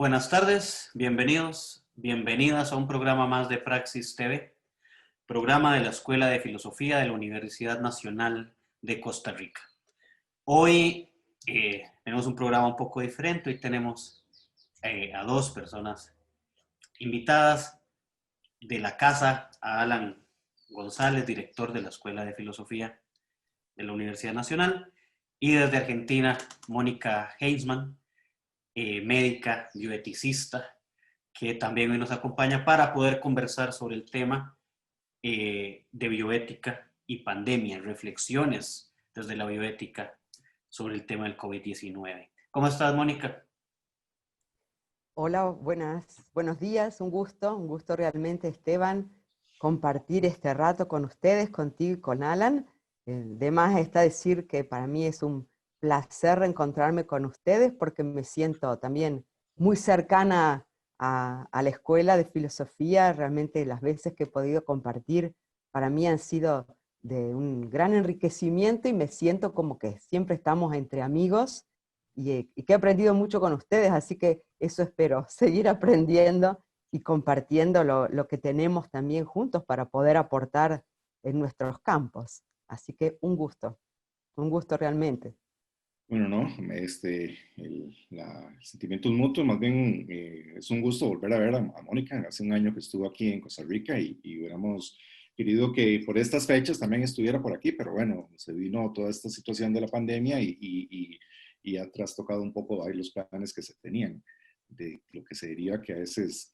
Buenas tardes, bienvenidos, bienvenidas a un programa más de Praxis TV, programa de la Escuela de Filosofía de la Universidad Nacional de Costa Rica. Hoy tenemos un programa un poco diferente, hoy tenemos a dos personas invitadas de la casa, a Alan González, director de la Escuela de Filosofía de la Universidad Nacional, y desde Argentina, Mónica Heinzmann, médica, bioeticista, que también hoy nos acompaña para poder conversar sobre el tema de bioética y pandemia, reflexiones desde la bioética sobre el tema del COVID-19. ¿Cómo estás, Mónica? Hola, buenos días, un gusto realmente, Esteban, compartir este rato con ustedes, contigo y con Alan. De más está decir que para mí es un placer reencontrarme con ustedes porque me siento también muy cercana a la escuela de filosofía. Realmente las veces que he podido compartir para mí han sido de un gran enriquecimiento y me siento como que siempre estamos entre amigos y que he aprendido mucho con ustedes, así que eso espero, seguir aprendiendo y compartiendo lo que tenemos también juntos para poder aportar en nuestros campos. Así que un gusto realmente. Bueno, no, el sentimiento es mutuo, más bien es un gusto volver a ver a Mónica. Hace un año que estuvo aquí en Costa Rica y hubiéramos querido que por estas fechas también estuviera por aquí, pero bueno, se vino toda esta situación de la pandemia y ha trastocado un poco ahí los planes que se tenían, de lo que se diría que a veces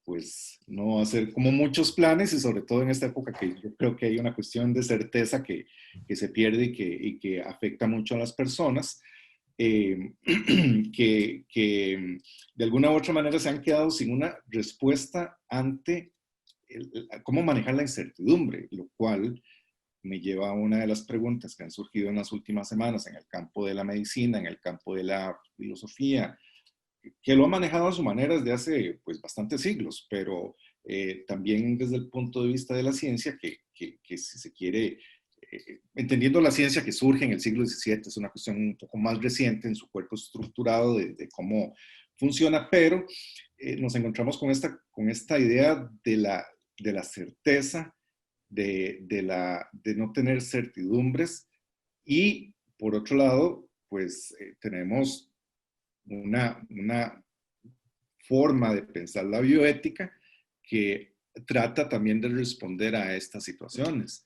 pues no hacer como muchos planes y sobre todo en esta época que yo creo que hay una cuestión de certeza que se pierde y que afecta mucho a las personas, eh, que de alguna u otra manera se han quedado sin una respuesta ante cómo manejar la incertidumbre, lo cual me lleva a una de las preguntas que han surgido en las últimas semanas en el campo de la medicina, en el campo de la filosofía, que lo ha manejado a su manera desde hace pues bastantes siglos, pero también desde el punto de vista de la ciencia, que si se quiere, entendiendo la ciencia que surge en el siglo XVII, es una cuestión un poco más reciente en su cuerpo estructurado de cómo funciona, pero nos encontramos con esta idea de la certeza, de no tener certidumbres, y por otro lado, pues tenemos una forma de pensar la bioética que trata también de responder a estas situaciones.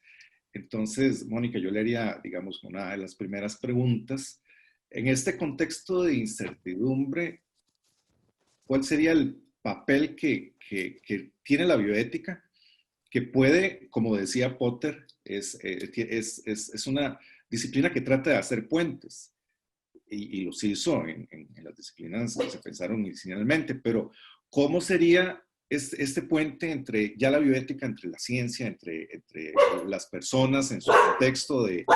Entonces, Mónica, yo le haría, digamos, una de las primeras preguntas. En este contexto de incertidumbre, ¿cuál sería el papel que tiene la bioética? Que puede, como decía Potter, es una disciplina que trata de hacer puentes y los hizo en las disciplinas que se pensaron inicialmente, pero ¿cómo sería este puente entre ya la bioética, entre la ciencia, entre las personas en su contexto de,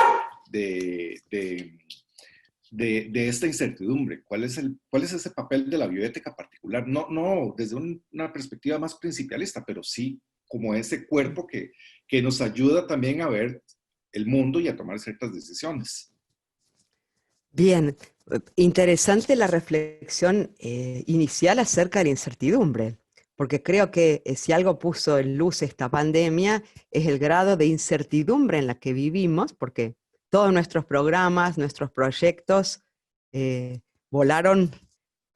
de, de esta incertidumbre? ¿Cuál es ese papel de la bioética particular? No desde una perspectiva más principialista, pero sí como ese cuerpo que nos ayuda también a ver el mundo y a tomar ciertas decisiones. Bien, interesante la reflexión inicial acerca de la incertidumbre, porque creo que si algo puso en luz esta pandemia es el grado de incertidumbre en la que vivimos, porque todos nuestros programas, nuestros proyectos volaron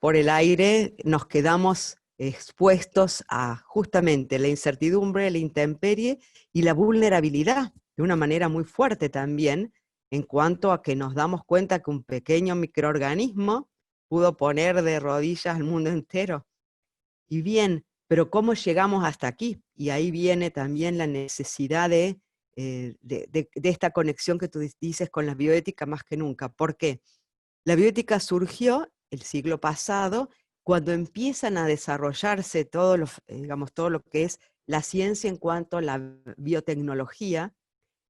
por el aire, nos quedamos expuestos a justamente la incertidumbre, la intemperie y la vulnerabilidad, de una manera muy fuerte también, en cuanto a que nos damos cuenta que un pequeño microorganismo pudo poner de rodillas al mundo entero. Y bien, pero ¿cómo llegamos hasta aquí? Y ahí viene también la necesidad de esta conexión que tú dices con la bioética más que nunca. ¿Por qué? La bioética surgió el siglo pasado cuando empiezan a desarrollarse digamos, todo lo que es la ciencia en cuanto a la biotecnología,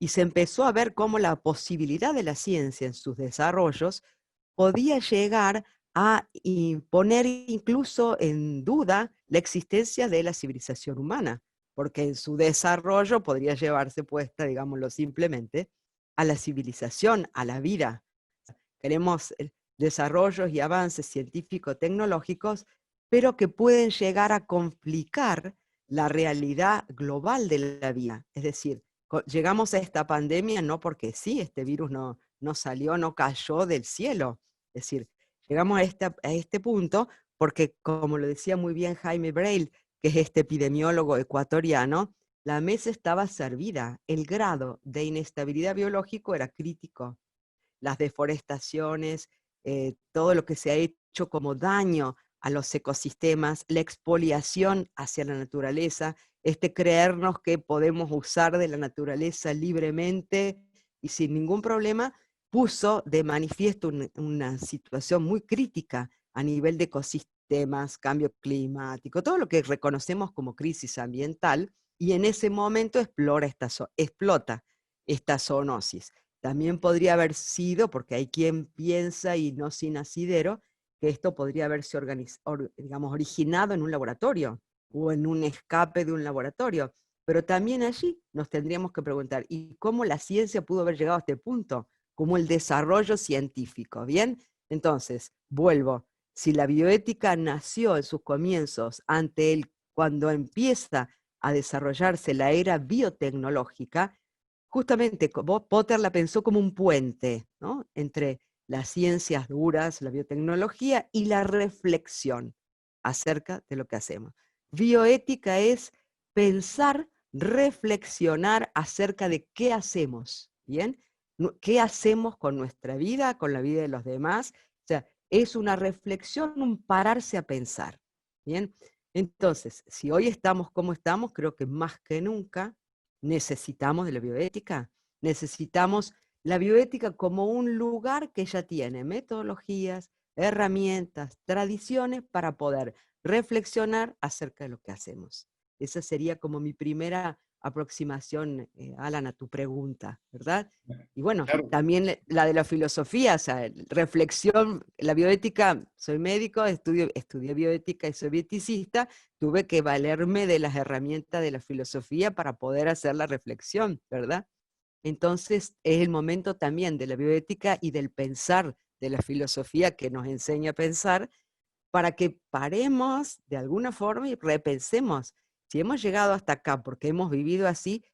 y se empezó a ver cómo la posibilidad de la ciencia en sus desarrollos podía llegar a poner incluso en duda la existencia de la civilización humana, porque en su desarrollo podría llevarse puesta, digámoslo simplemente, a la civilización, a la vida. Queremos desarrollos y avances científico-tecnológicos pero que pueden llegar a complicar la realidad global de la vida. Es decir, llegamos a esta pandemia no porque sí, este virus no salió, no cayó del cielo. Es decir, llegamos a este punto porque, como lo decía muy bien Jaime Breil, que es este epidemiólogo ecuatoriano, la mesa estaba servida. El grado de inestabilidad biológico era crítico. Las deforestaciones, todo lo que se ha hecho como daño a los ecosistemas, la expoliación hacia la naturaleza, creernos que podemos usar de la naturaleza libremente y sin ningún problema, puso de manifiesto una situación muy crítica a nivel de ecosistemas, cambio climático, todo lo que reconocemos como crisis ambiental, y en ese momento explota esta zoonosis. También podría haber sido, porque hay quien piensa, y no sin asidero, que esto podría haberse digamos, originado en un laboratorio o en un escape de un laboratorio. Pero también allí nos tendríamos que preguntar, ¿y cómo la ciencia pudo haber llegado a este punto? ¿Cómo el desarrollo científico? ¿Bien? Entonces, vuelvo. Si la bioética nació en sus comienzos cuando empieza a desarrollarse la era biotecnológica, justamente Potter la pensó como un puente, ¿no?, entre las ciencias duras, la biotecnología y la reflexión acerca de lo que hacemos. Bioética es pensar, reflexionar acerca de qué hacemos, ¿bien? ¿Qué hacemos con nuestra vida, con la vida de los demás? O sea, es una reflexión, un pararse a pensar, ¿bien? Entonces, si hoy estamos como estamos, creo que más que nunca necesitamos de la bioética. Necesitamos la bioética como un lugar que ya tiene metodologías, herramientas, tradiciones para poder reflexionar acerca de lo que hacemos. Esa sería como mi primera aproximación, Alan, a tu pregunta, ¿verdad? Y bueno, Claro, también la de la filosofía, o sea, reflexión, la bioética, soy médico, estudié bioética y soy bioeticista, tuve que valerme de las herramientas de la filosofía para poder hacer la reflexión, ¿verdad? Entonces es el momento también de la bioética y del pensar de la filosofía que nos enseña a pensar, para que paremos de alguna forma y repensemos. Si hemos llegado hasta acá porque hemos vivido así,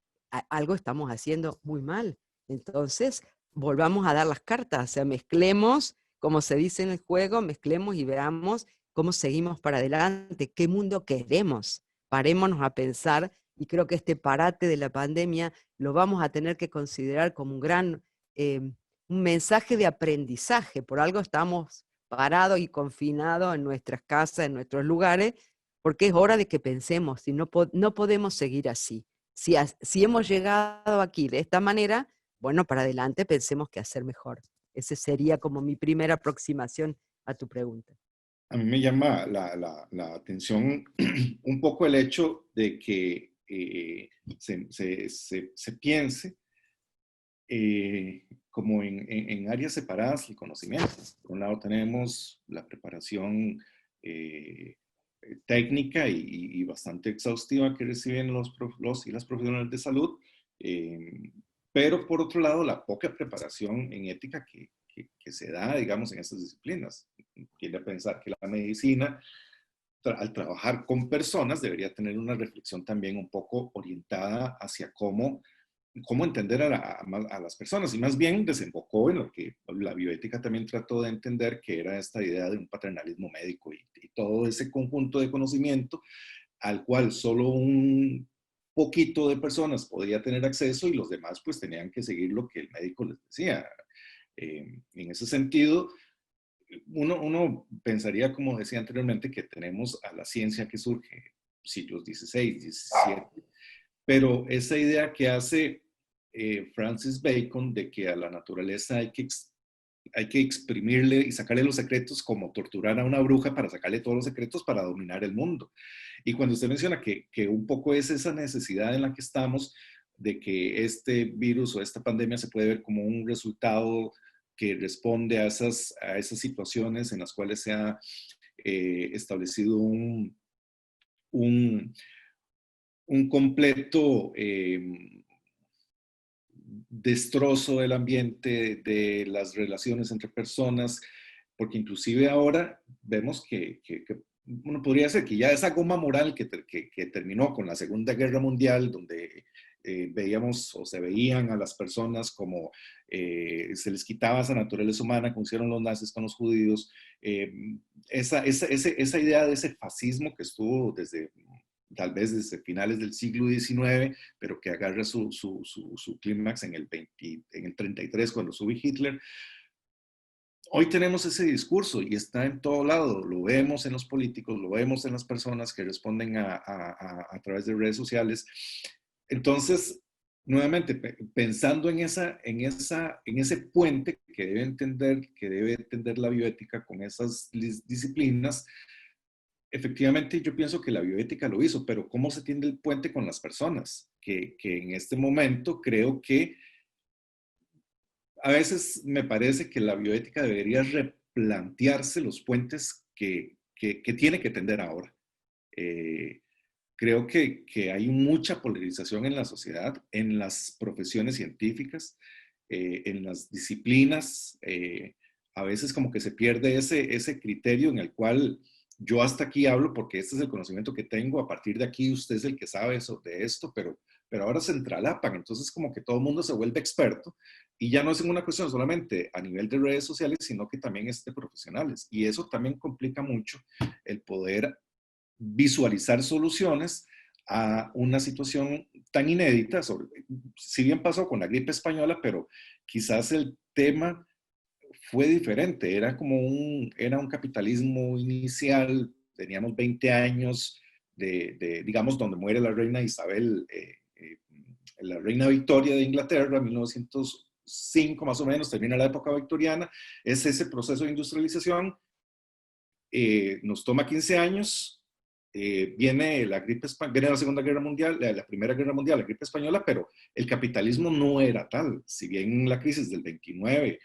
algo estamos haciendo muy mal. Entonces, volvamos a dar las cartas, o sea, mezclemos, como se dice en el juego, mezclemos y veamos cómo seguimos para adelante, qué mundo queremos. Parémonos a pensar, y creo que este parate de la pandemia lo vamos a tener que considerar como eh, un mensaje de aprendizaje. Por algo estamos parados y confinados en nuestras casas, en nuestros lugares, porque es hora de que pensemos, si no podemos seguir así. Si hemos llegado aquí de esta manera, bueno, para adelante pensemos qué hacer mejor. Ese sería como mi primera aproximación a tu pregunta. a mí me llama la atención un poco el hecho de que se piense como en áreas separadas el conocimiento. Por un lado tenemos la preparación técnica y bastante exhaustiva que reciben los y las profesionales de salud, eh, pero por otro lado la poca preparación en ética que se da, digamos, en estas disciplinas. Quiere pensar que la medicina, al trabajar con personas, debería tener una reflexión también un poco orientada hacia cómo entender a las personas, y más bien desembocó en lo que la bioética también trató de entender, que era esta idea de un paternalismo médico y todo ese conjunto de conocimiento al cual solo un poquito de personas podía tener acceso y los demás pues tenían que seguir lo que el médico les decía. En ese sentido, uno pensaría, como decía anteriormente, que tenemos a la ciencia que surge siglos XVI, XVII, pero esa idea que hace Francis Bacon de que a la naturaleza hay que exprimirle y sacarle los secretos, como torturar a una bruja para sacarle todos los secretos para dominar el mundo. Y cuando usted menciona que un poco es esa necesidad en la que estamos, de que este virus o esta pandemia se puede ver como un resultado que responde a esas situaciones en las cuales se ha establecido un, un completo destrozo del ambiente, de las relaciones entre personas, porque inclusive ahora vemos que uno podría decir que ya esa goma moral que terminó con la Segunda Guerra Mundial, donde veíamos o se veían a las personas como se les quitaba esa naturaleza humana, como hicieron los nazis con los judíos, esa idea de ese fascismo que estuvo tal vez desde finales del siglo XIX, pero que agarra su clímax en el 33, cuando sube Hitler. Hoy tenemos ese discurso y está en todo lado. Lo vemos en los políticos, lo vemos en las personas que responden a través de redes sociales. Entonces, nuevamente, pensando en ese puente que debe entender la bioética con esas disciplinas, efectivamente yo pienso que la bioética lo hizo, pero ¿cómo se tiende el puente con las personas? Que en este momento creo que a veces me parece que la bioética debería replantearse los puentes que tiene que tender ahora. Creo que hay mucha polarización en la sociedad, en las profesiones científicas, en las disciplinas. A veces como que se pierde ese criterio en el cual yo hasta aquí hablo porque este es el conocimiento que tengo, a partir de aquí usted es el que sabe de esto, pero ahora se entrelapan, entonces como que todo el mundo se vuelve experto y ya no es una cuestión solamente a nivel de redes sociales, sino que también es de profesionales. Y eso también complica mucho el poder visualizar soluciones a una situación tan inédita. Si bien pasó con la gripe española, pero quizás el tema fue diferente. Era un capitalismo inicial. Teníamos 20 años digamos, donde muere la reina Isabel, la reina Victoria de Inglaterra, 1905 más o menos, termina la época victoriana. Es ese proceso de industrialización. Nos toma 15 años. Viene viene la Segunda Guerra Mundial, la Primera Guerra Mundial, la gripe española, pero el capitalismo no era tal. Si bien la crisis del 29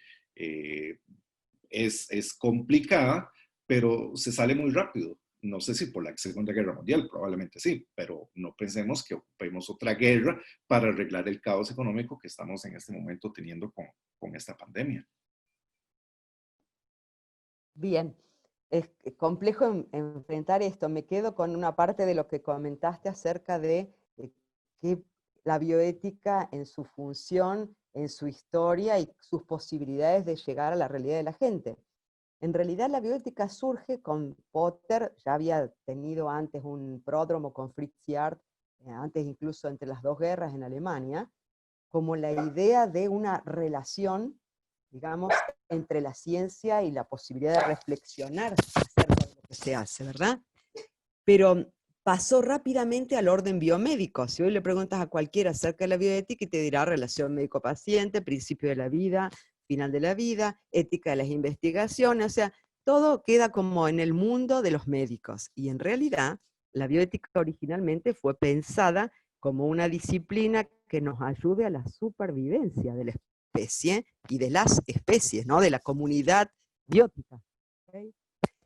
es complicada, pero se sale muy rápido. No sé si por la Segunda Guerra Mundial, probablemente sí, pero no pensemos que ocupemos otra guerra para arreglar el caos económico que estamos en este momento teniendo con esta pandemia. Bien, es complejo enfrentar esto. Me quedo con una parte de lo que comentaste acerca de que la bioética en su función, en su historia y sus posibilidades de llegar a la realidad de la gente. En realidad la bioética surge con Potter, ya había tenido antes un pródromo con Fritz Yardt, antes incluso entre las dos guerras en Alemania, como la idea de una relación, digamos, entre la ciencia y la posibilidad de reflexionar acerca de lo que se hace, ¿verdad? Pero pasó rápidamente al orden biomédico. Si hoy le preguntas a cualquiera acerca de la bioética y te dirá relación médico-paciente, principio de la vida, final de la vida, ética de las investigaciones, o sea, todo queda como en el mundo de los médicos. Y en realidad, la bioética originalmente fue pensada como una disciplina que nos ayude a la supervivencia de la especie y de las especies, ¿no? De la comunidad biótica. ¿Okay?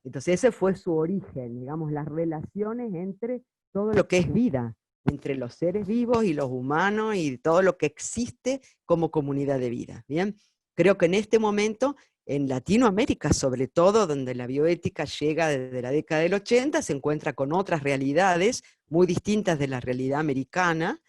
Entonces ese fue su origen, digamos, las relaciones entre todo lo que es vida, entre los seres vivos y los humanos y todo lo que existe como comunidad de vida. ¿Bien? Creo que en este momento, en Latinoamérica sobre todo, donde la bioética llega desde la década del 80, se encuentra con otras realidades muy distintas de la realidad americana,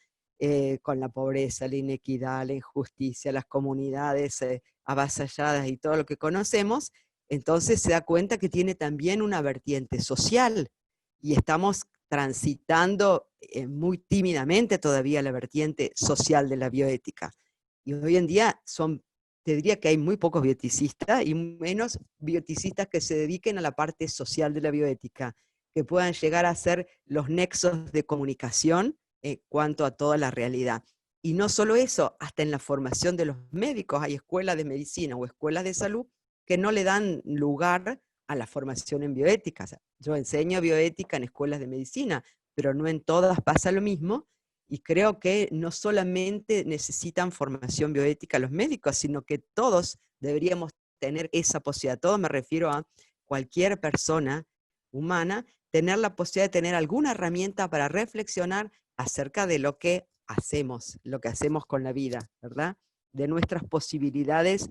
con la pobreza, la inequidad, la injusticia, las comunidades avasalladas y todo lo que conocemos. Entonces se da cuenta que tiene también una vertiente social y estamos transitando muy tímidamente todavía la vertiente social de la bioética. Y hoy en día te diría que hay muy pocos bioeticistas y menos bioeticistas que se dediquen a la parte social de la bioética, que puedan llegar a ser los nexos de comunicación en cuanto a toda la realidad. Y no solo eso, hasta en la formación de los médicos hay escuelas de medicina o escuelas de salud que no le dan lugar a la formación en bioética. O sea, yo enseño bioética en escuelas de medicina, pero no en todas pasa lo mismo, y creo que no solamente necesitan formación bioética los médicos, sino que todos deberíamos tener esa posibilidad. Todo me refiero a cualquier persona humana, tener la posibilidad de tener alguna herramienta para reflexionar acerca de lo que hacemos con la vida, ¿verdad? De nuestras posibilidades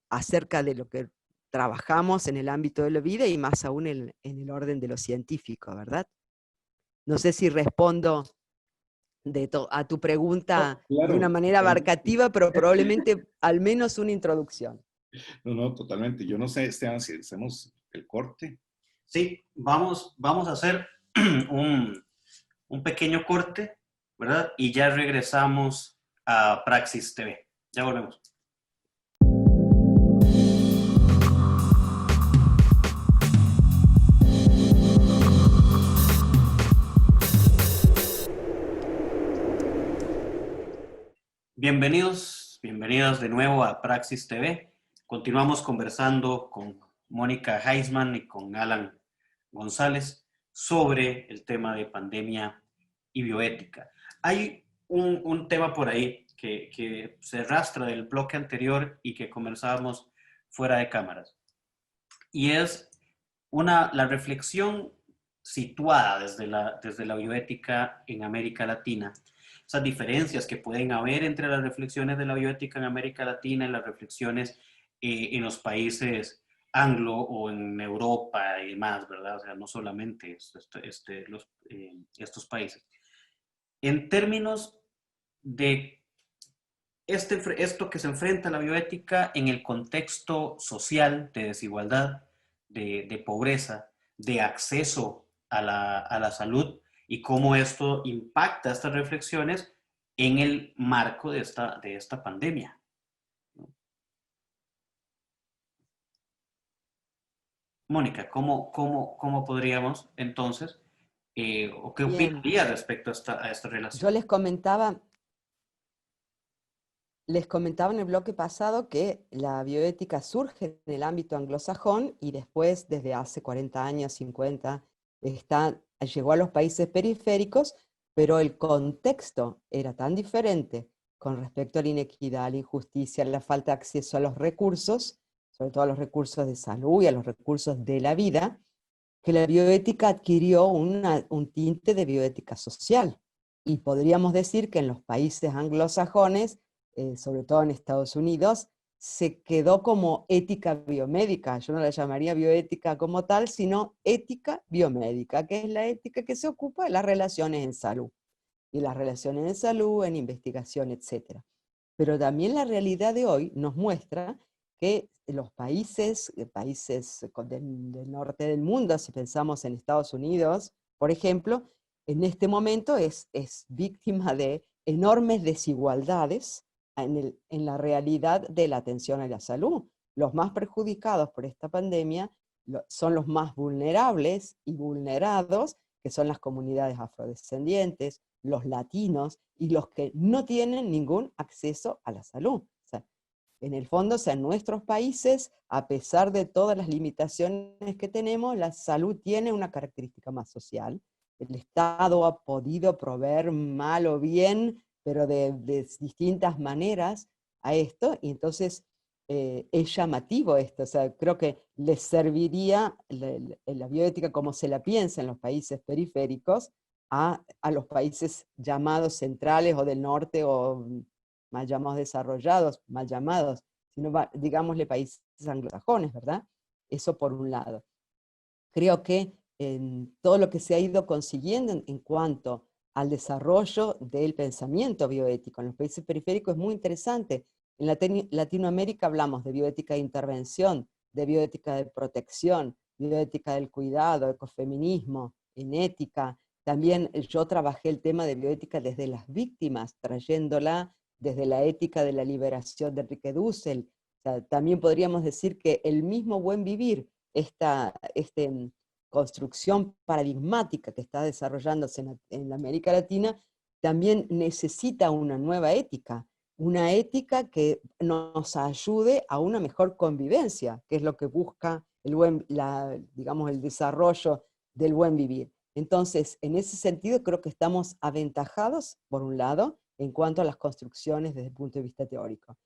acerca de lo que trabajamos en el ámbito de la vida y más aún en el orden de lo científico, ¿verdad? No sé si respondo a tu pregunta de una Claro, manera totalmente. abarcativa, pero probablemente al menos una introducción. No, no, totalmente. Yo no sé, Esteban, si hacemos el corte. Sí, vamos a hacer un, un pequeño corte, ¿verdad? Y ya regresamos a Praxis TV. Ya volvemos. Bienvenidos, bienvenidas de nuevo a Praxis TV. Continuamos conversando con Mónica Heisman y con Alan González sobre el tema de pandemia y bioética. Hay un tema por ahí que se arrastra del bloque anterior y que conversábamos fuera de cámaras. Y es la reflexión situada desde la bioética en América Latina, esas diferencias que pueden haber entre las reflexiones de la bioética en América Latina y las reflexiones en los países anglo o en Europa y demás, ¿verdad? O sea, no solamente estos países. En términos de esto que se enfrenta a la bioética en el contexto social de desigualdad, de pobreza, de acceso a la salud y cómo esto impacta estas reflexiones en el marco de esta pandemia. Mónica, ¿cómo podríamos entonces, o qué Bien, opinaría respecto a esta yo relación? les comentaba en el bloque pasado que la bioética surge en el ámbito anglosajón y después, desde hace 40 años, 50, llegó a los países periféricos, pero el contexto era tan diferente con respecto a la inequidad, a la injusticia, a la falta de acceso a los recursos, sobre todo a los recursos de salud y a los recursos de la vida, que la bioética adquirió un tinte de bioética social. Y podríamos decir que en los países anglosajones, sobre todo en Estados Unidos, se quedó como ética biomédica. Yo no la llamaría bioética como tal, sino ética biomédica, que es la ética que se ocupa de las relaciones en salud. Y las relaciones en salud, en investigación, etc. Pero también la realidad de hoy nos muestra que los países del norte del mundo, si pensamos en Estados Unidos, por ejemplo, en este momento es víctima de enormes desigualdades en la realidad de la atención a la salud. Los más perjudicados por esta pandemia son los más vulnerables y vulnerados, que son las comunidades afrodescendientes, los latinos y los que no tienen ningún acceso a la salud. O sea, en el fondo, o sea, en nuestros países, a pesar de todas las limitaciones que tenemos, la salud tiene una característica más social. El Estado ha podido proveer mal o bien, pero de distintas maneras a esto, y entonces es llamativo esto. O sea, creo que les serviría la bioética como se la piensa en los países periféricos, a los países llamados centrales o del norte o mal llamados desarrollados, mal llamados, sino digámosle países anglosajones, ¿verdad? Eso por un lado. Creo que en todo lo que se ha ido consiguiendo en cuanto al desarrollo del pensamiento bioético en los países periféricos es muy interesante. En Latinoamérica hablamos de bioética de intervención, de bioética de protección, bioética del cuidado, ecofeminismo, en ética. También yo trabajé el tema de bioética desde las víctimas, trayéndola desde la ética de la liberación de Enrique Dussel. O sea, también podríamos decir que el mismo buen vivir, esta construcción paradigmática que está desarrollándose en la América Latina, también necesita una nueva ética, una ética que nos ayude a una mejor convivencia, que es lo que busca digamos, el desarrollo del buen vivir. Entonces, en ese sentido, creo que estamos aventajados, por un lado, en cuanto a las construcciones desde el punto de vista teórico.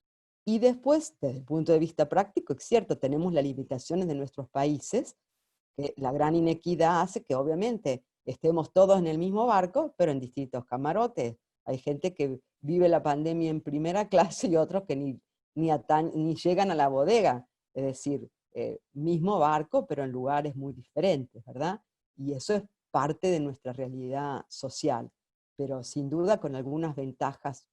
Y después, desde el punto de vista práctico, es cierto, tenemos las limitaciones de nuestros países, que la gran inequidad hace que obviamente estemos todos en el mismo barco, pero en distintos camarotes. Hay gente que vive la pandemia en primera clase y otros que ni llegan a la bodega. Es decir, mismo barco, pero en lugares muy diferentes, ¿verdad? Y eso es parte de nuestra realidad social, pero sin duda con algunas ventajas,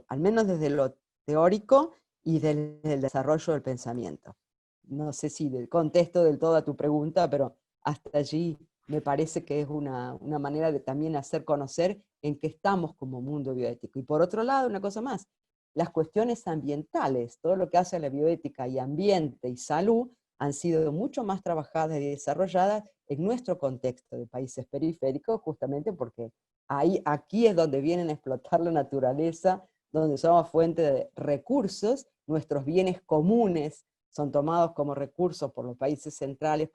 al menos desde lo teórico y desde el desarrollo del pensamiento. No sé si contesto del todo a tu pregunta, pero hasta allí me parece que es una manera de también hacer conocer en qué estamos como mundo bioético. Y por otro lado, una cosa más, las cuestiones ambientales, todo lo que hace a la bioética y ambiente y salud, han sido mucho más trabajadas y desarrolladas en nuestro contexto de países periféricos, justamente porque aquí es donde vienen a explotar la naturaleza, donde somos fuente de recursos, nuestros bienes comunes son tomados como recursos por los países centrales,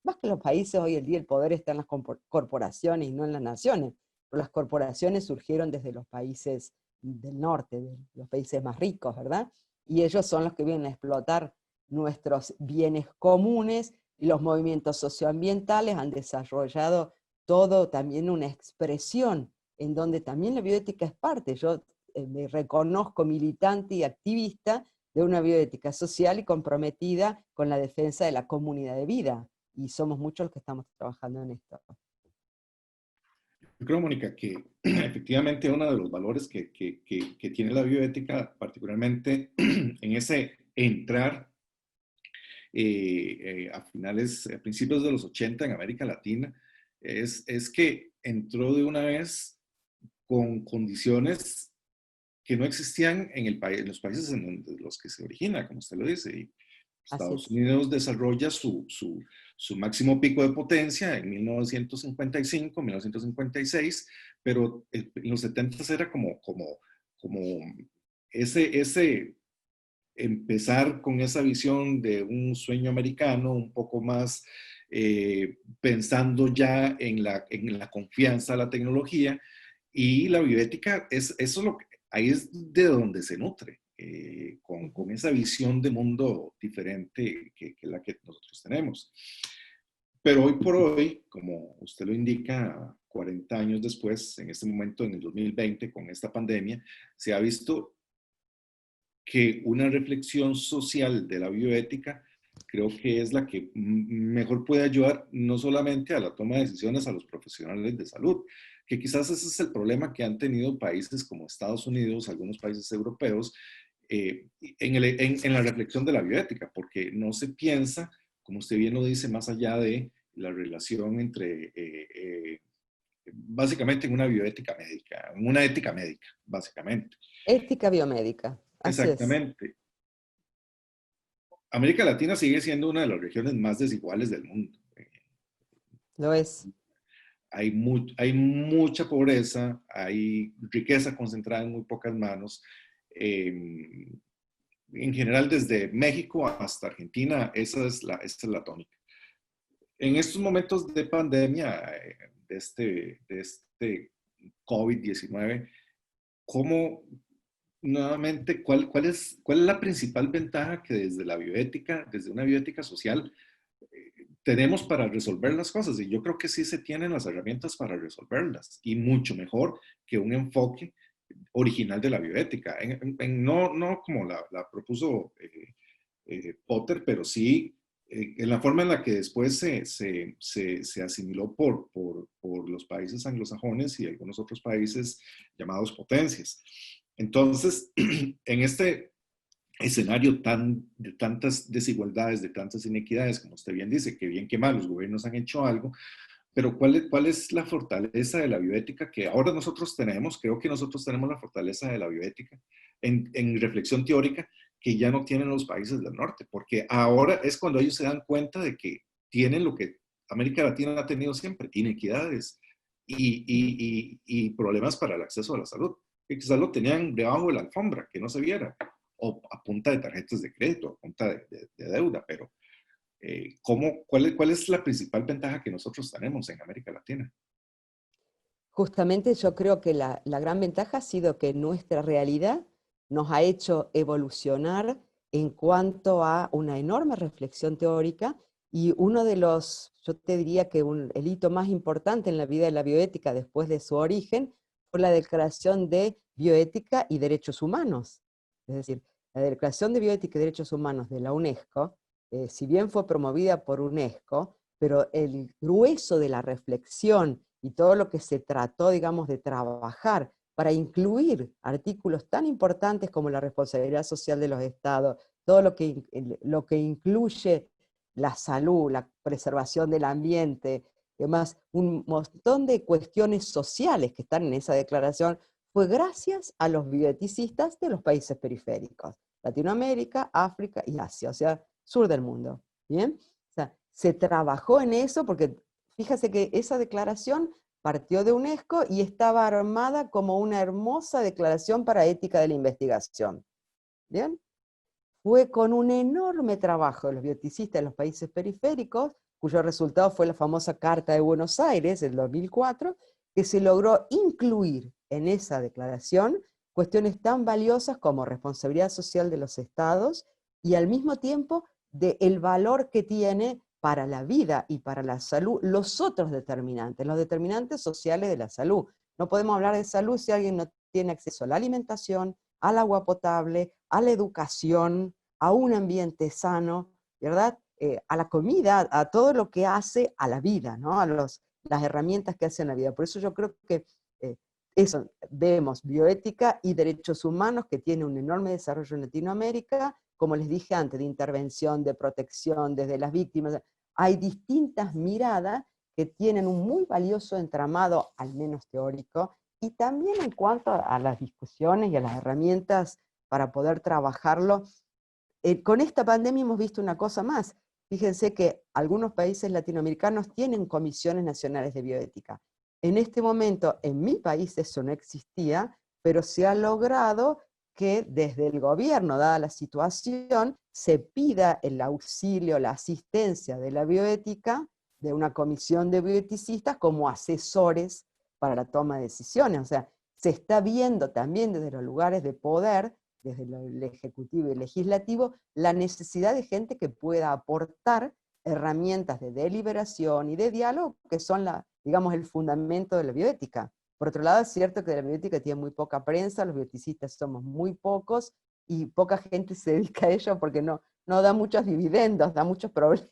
más que los países hoy en día el poder está en las corporaciones y no en las naciones, pero las corporaciones surgieron desde los países del norte, de los países más ricos, ¿verdad? Y ellos son los que vienen a explotar nuestros bienes comunes, y los movimientos socioambientales han desarrollado todo también una expresión en donde también la bioética es parte. Yo me reconozco militante y activista de una bioética social y comprometida con la defensa de la comunidad de vida, y somos muchos los que estamos trabajando en esto. Yo creo, Mónica, que efectivamente uno de los valores que tiene la bioética, particularmente en ese entrar a principios de los 80 en América Latina, es que entró de una vez con condiciones que no existían en los países en los que se origina, como usted lo dice. Y Estados Unidos desarrolla su máximo pico de potencia en 1955, 1956, pero en los 70 era como ese empezar con esa visión de un sueño americano, un poco más pensando ya en la confianza a la tecnología, y la bioética, ahí es de donde se nutre, con esa visión de mundo diferente que la que nosotros tenemos. Pero hoy por hoy, como usted lo indica, 40 años después, en este momento, en el 2020, con esta pandemia, se ha visto que una reflexión social de la bioética creo que es la que mejor puede ayudar no solamente a la toma de decisiones a los profesionales de salud, que quizás ese es el problema que han tenido países como Estados Unidos, algunos países europeos, en la reflexión de la bioética, porque no se piensa, como usted bien lo dice, más allá de la relación entre, básicamente en una bioética médica, en una ética médica, básicamente. Ética biomédica, así es. Exactamente. América Latina sigue siendo una de las regiones más desiguales del mundo. Lo es. Hay mucha pobreza, hay riqueza concentrada en muy pocas manos. En general, desde México hasta Argentina, esa es la tónica. En estos momentos de pandemia, de este COVID-19, ¿cómo, nuevamente, cuál es la principal ventaja que desde la bioética, desde una bioética social, tenemos para resolver las cosas? Y yo creo que sí se tienen las herramientas para resolverlas, y mucho mejor que un enfoque original de la bioética. No como la propuso Potter, pero sí en la forma en la que después se asimiló por los países anglosajones y algunos otros países llamados potencias. Entonces, en este escenario de tantas desigualdades, de tantas inequidades, como usted bien dice, que bien que mal los gobiernos han hecho algo, pero ¿cuál es la fortaleza de la bioética que ahora nosotros tenemos? Creo que nosotros tenemos la fortaleza de la bioética en reflexión teórica que ya no tienen los países del norte, porque ahora es cuando ellos se dan cuenta de que tienen lo que América Latina ha tenido siempre, inequidades y problemas para el acceso a la salud, que quizás lo tenían debajo de la alfombra, que no se viera, o a punta de tarjetas de crédito, a punta de deuda, pero ¿cuál es la principal ventaja que nosotros tenemos en América Latina? Justamente yo creo que la gran ventaja ha sido que nuestra realidad nos ha hecho evolucionar en cuanto a una enorme reflexión teórica, y uno de yo te diría que el hito más importante en la vida de la bioética después de su origen fue la Declaración de Bioética y Derechos Humanos. Es decir, la Declaración de Bioética y Derechos Humanos de la UNESCO si bien fue promovida por UNESCO, pero el grueso de la reflexión y todo lo que se trató, digamos, de trabajar para incluir artículos tan importantes como la responsabilidad social de los estados, todo lo que incluye la salud, la preservación del ambiente, además un montón de cuestiones sociales que están en esa declaración, fue gracias a los bioeticistas de los países periféricos, Latinoamérica, África y Asia, o sea, sur del mundo. ¿Bien? O sea, se trabajó en eso porque fíjese que esa declaración partió de UNESCO y estaba armada como una hermosa declaración para ética de la investigación. ¿Bien? Fue con un enorme trabajo de los bioeticistas de los países periféricos, cuyo resultado fue la famosa Carta de Buenos Aires del 2004, que se logró incluir en esa declaración cuestiones tan valiosas como responsabilidad social de los estados y al mismo tiempo del valor que tiene para la vida y para la salud los otros determinantes, los determinantes sociales de la salud. No podemos hablar de salud si alguien no tiene acceso a la alimentación, al agua potable, a la educación, a un ambiente sano, ¿verdad? A la comida, a todo lo que hace a la vida, ¿no? A las herramientas que hacen la vida. Por eso yo creo que eso, vemos bioética y derechos humanos que tiene un enorme desarrollo en Latinoamérica, como les dije antes, de intervención, de protección, desde las víctimas. Hay distintas miradas que tienen un muy valioso entramado, al menos teórico, y también en cuanto a las discusiones y a las herramientas para poder trabajarlo. Con esta pandemia hemos visto una cosa más. Fíjense que algunos países latinoamericanos tienen comisiones nacionales de bioética. En este momento, en mi país eso no existía, pero se ha logrado que desde el gobierno, dada la situación, se pida el auxilio, la asistencia de la bioética, de una comisión de bioeticistas como asesores para la toma de decisiones. O sea, se está viendo también desde los lugares de poder, desde el ejecutivo y el legislativo, la necesidad de gente que pueda aportar herramientas de deliberación y de diálogo, que son digamos, el fundamento de la bioética. Por otro lado, es cierto que la bioética tiene muy poca prensa, los bioeticistas somos muy pocos, y poca gente se dedica a ello porque no da muchos dividendos, da muchos problemas,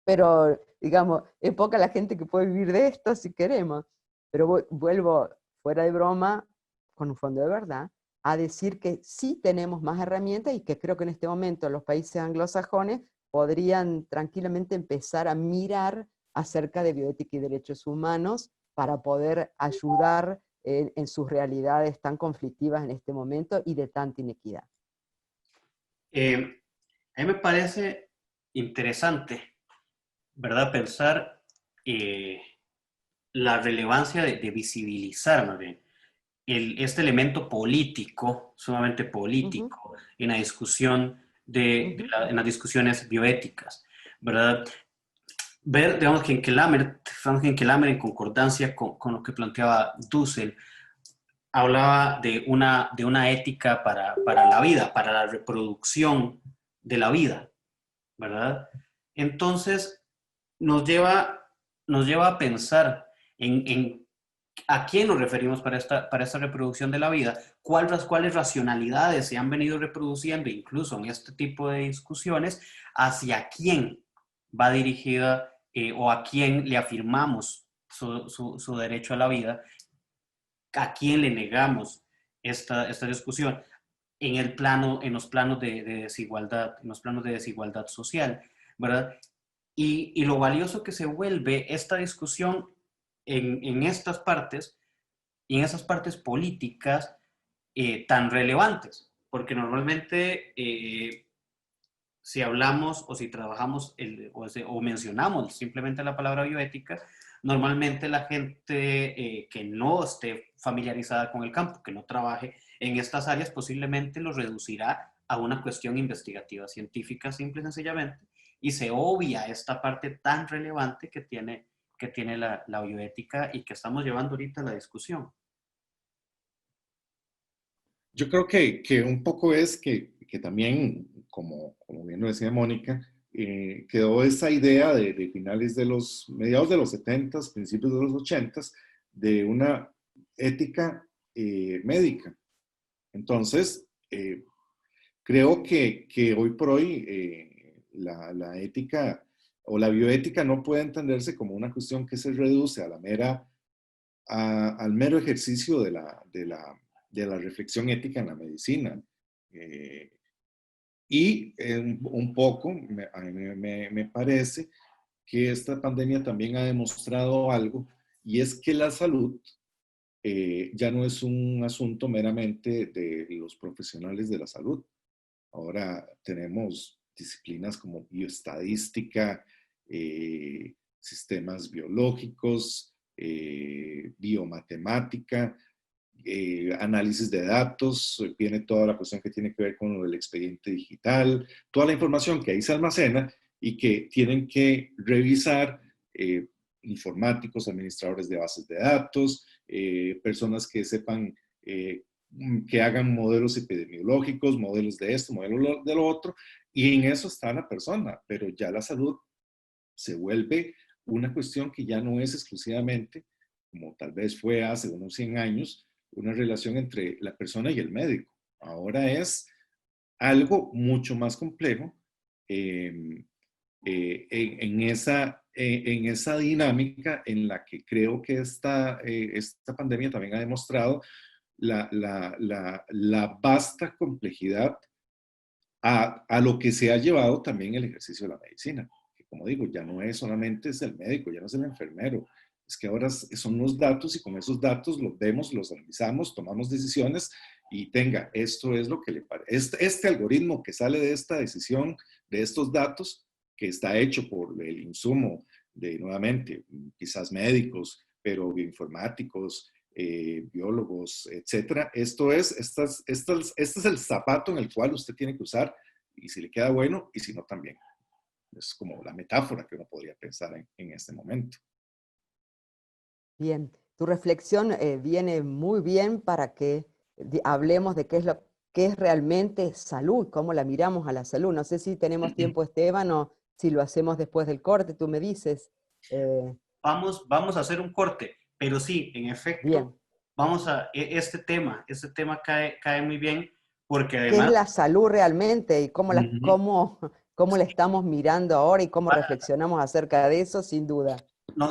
pero, digamos, es poca la gente que puede vivir de esto si queremos. Pero vuelvo, fuera de broma, con un fondo de verdad, a decir que sí tenemos más herramientas y que creo que en este momento los países anglosajones podrían tranquilamente empezar a mirar acerca de bioética y derechos humanos para poder ayudar en sus realidades tan conflictivas en este momento y de tanta inequidad. A mí me parece interesante, ¿verdad? Pensar la relevancia de visibilizar, más bien, este elemento político, sumamente político, en la discusión en las discusiones bioéticas, ¿verdad? Ver, digamos, que Frank Henkel-Hammer, en concordancia con lo que planteaba Dussel, hablaba de una ética para la vida, para la reproducción de la vida, ¿verdad? Entonces, nos lleva a pensar en a quién nos referimos para esta reproducción de la vida, cuáles racionalidades se han venido reproduciendo, incluso en este tipo de discusiones, hacia quién va dirigida o a quién le afirmamos su derecho a la vida, a quién le negamos esta discusión en los planos de desigualdad, en los planos de desigualdad social, ¿verdad? Y lo valioso que se vuelve esta discusión en estas partes, y en esas partes políticas tan relevantes, porque normalmente si hablamos o si trabajamos o mencionamos simplemente la palabra bioética, normalmente la gente que no esté familiarizada con el campo, que no trabaje en estas áreas, posiblemente lo reducirá a una cuestión investigativa, científica, simple y sencillamente, y se obvia esta parte tan relevante que tiene la bioética y que estamos llevando ahorita a la discusión. Yo creo que un poco es que también, como bien lo decía Mónica, quedó esa idea de finales de mediados de los 70, principios de los 80, de una ética médica. Entonces, creo que hoy por hoy La ética o la bioética no puede entenderse como una cuestión que se reduce a al mero ejercicio de la reflexión ética en la medicina. Un poco, a mí me parece que esta pandemia también ha demostrado algo, y es que la salud ya no es un asunto meramente de los profesionales de la salud. Ahora tenemos disciplinas como bioestadística, sistemas biológicos, biomatemática, análisis de datos, viene toda la cuestión que tiene que ver con el expediente digital, toda la información que ahí se almacena y que tienen que revisar informáticos, administradores de bases de datos, personas que sepan, que hagan modelos epidemiológicos, modelos de esto, modelos de lo otro, y en eso está la persona, pero ya la salud se vuelve una cuestión que ya no es exclusivamente, como tal vez fue hace unos 100 años, una relación entre la persona y el médico. Ahora es algo mucho más complejo en esa dinámica en la que creo que esta pandemia también ha demostrado la vasta complejidad a lo que se ha llevado también el ejercicio de la medicina. Que como digo, ya no es solamente es el médico, ya no es el enfermero, es que ahora son los datos y con esos datos los vemos, los analizamos, tomamos decisiones y tenga, esto es lo que le parece. Este algoritmo que sale de esta decisión, de estos datos, que está hecho por el insumo de, nuevamente, quizás médicos, pero bioinformáticos, biólogos, etcétera. Este es el zapato en el cual usted tiene que usar, y si le queda bueno, y si no también. Es como la metáfora que uno podría pensar en este momento. Bien, tu reflexión viene muy bien para que hablemos de qué es realmente salud, cómo la miramos a la salud. No sé si tenemos tiempo, Esteban, o si lo hacemos después del corte, tú me dices. Vamos a hacer un corte, pero sí, en efecto, Bien. este tema cae muy bien, porque ¿Qué es además... la salud realmente y Ujú. cómo la estamos mirando ahora y cómo reflexionamos acerca de eso, sin duda?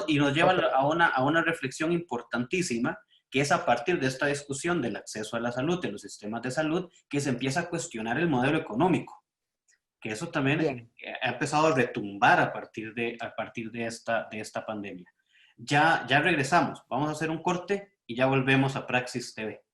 Y nos lleva Okay. a una reflexión importantísima, que es a partir de esta discusión del acceso a la salud, de los sistemas de salud, que se empieza a cuestionar el modelo económico, que eso también Bien. ha empezado a retumbar a partir de esta pandemia. Ya regresamos, vamos a hacer un corte y ya volvemos a Praxis TV.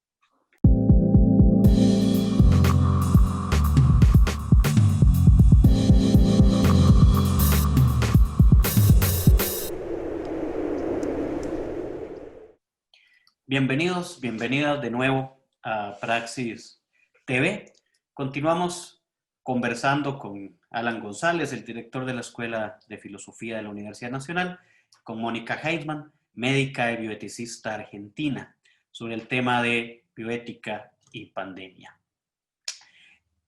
Bienvenidos, bienvenidas de nuevo a Praxis TV. Continuamos conversando con Alan González, el director de la Escuela de Filosofía de la Universidad Nacional, con Mónica Heitman, médica y bioeticista argentina, sobre el tema de bioética y pandemia.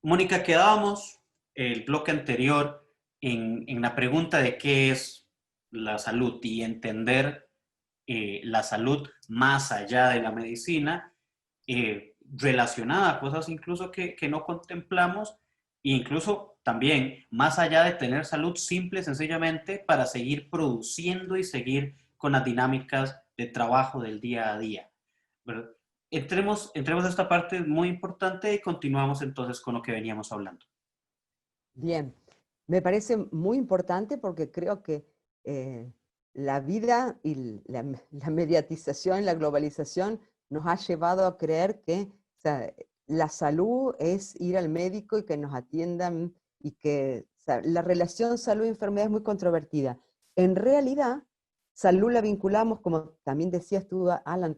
Mónica, quedábamos el bloque anterior en la pregunta de qué es la salud y entender la salud más allá de la medicina, relacionada a cosas incluso que no contemplamos, e incluso también más allá de tener salud simple, sencillamente para seguir produciendo y seguir con las dinámicas de trabajo del día a día, ¿verdad? Entremos a esta parte muy importante y continuamos entonces con lo que veníamos hablando. Bien, me parece muy importante porque creo que la vida y la mediatización, la globalización nos ha llevado a creer que, o sea, la salud es ir al médico y que nos atiendan, y que, o sea, la relación salud-enfermedad es muy controvertida. En realidad, salud la vinculamos, como también decías tú, Alan,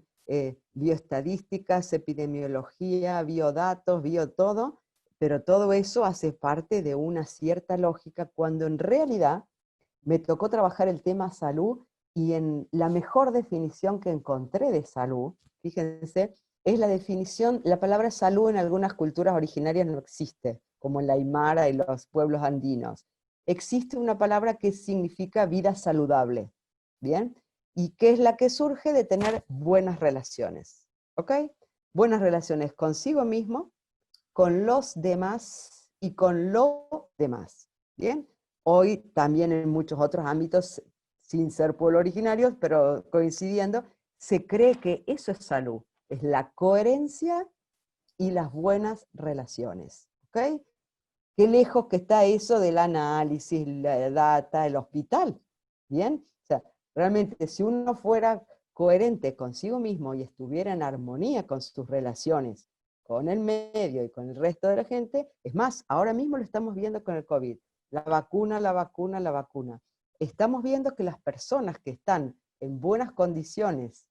bioestadísticas, epidemiología, biodatos, todo, pero todo eso hace parte de una cierta lógica, cuando en realidad me tocó trabajar el tema salud, y en la mejor definición que encontré de salud, fíjense, es la definición, la palabra salud en algunas culturas originarias no existe, como en la Aymara y los pueblos andinos. Existe una palabra que significa vida saludable, ¿bien? Y que es la que surge de tener buenas relaciones, ¿ok? Buenas relaciones consigo mismo, con los demás y con lo demás, ¿bien? Hoy también en muchos otros ámbitos, sin ser pueblo originarios, pero coincidiendo, se cree que eso es salud, es la coherencia y las buenas relaciones. ¿Ok? Qué lejos que está eso del análisis, la data, el hospital. ¿Bien? O sea, realmente si uno fuera coherente consigo mismo y estuviera en armonía con sus relaciones, con el medio y con el resto de la gente, es más, ahora mismo lo estamos viendo con el COVID. La vacuna, la vacuna, la vacuna. Estamos viendo que las personas que están en buenas condiciones,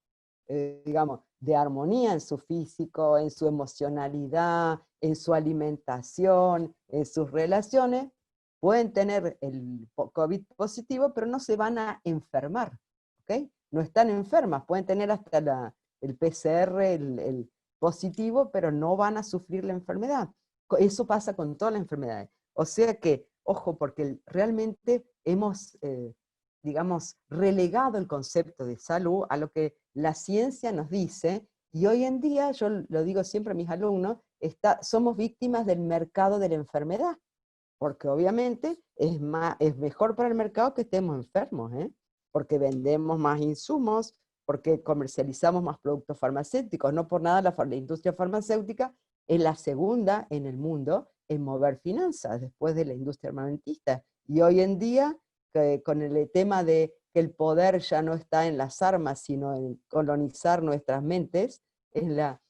digamos, de armonía en su físico, en su emocionalidad, en su alimentación, en sus relaciones, pueden tener el COVID positivo, pero no se van a enfermar, ¿ok? No están enfermas, pueden tener hasta el PCR, el positivo, pero no van a sufrir la enfermedad. Eso pasa con todas las enfermedades. O sea que, ojo, porque realmente hemos, digamos, relegado el concepto de salud a lo que la ciencia nos dice, y hoy en día, yo lo digo siempre a mis alumnos, somos víctimas del mercado de la enfermedad, porque obviamente es mejor para el mercado que estemos enfermos, ¿eh? Porque vendemos más insumos, porque comercializamos más productos farmacéuticos. No por nada la industria farmacéutica es la segunda en el mundo en mover finanzas, después de la industria armamentista. Y hoy en día, con el tema de que el poder ya no está en las armas, sino en colonizar nuestras mentes, es la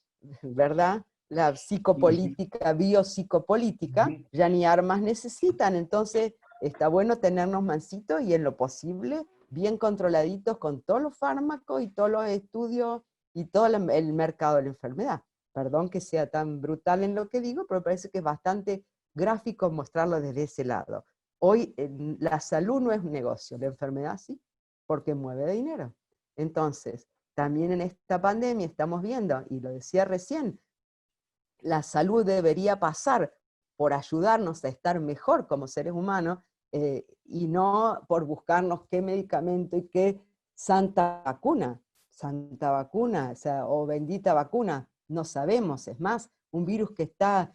verdad, la psicopolítica, biopsicopolítica, ya ni armas necesitan. Entonces está bueno tenernos mansitos y en lo posible bien controladitos con todos los fármacos y todos los estudios y todo el mercado de la enfermedad. Perdón que sea tan brutal en lo que digo, pero me parece que es bastante gráfico mostrarlo desde ese lado. Hoy la salud no es un negocio, la enfermedad sí, porque mueve dinero. Entonces, también en esta pandemia estamos viendo, y lo decía recién, la salud debería pasar por ayudarnos a estar mejor como seres humanos, y no por buscarnos qué medicamento y qué santa vacuna, o sea, o bendita vacuna, no sabemos. Es más, un virus que está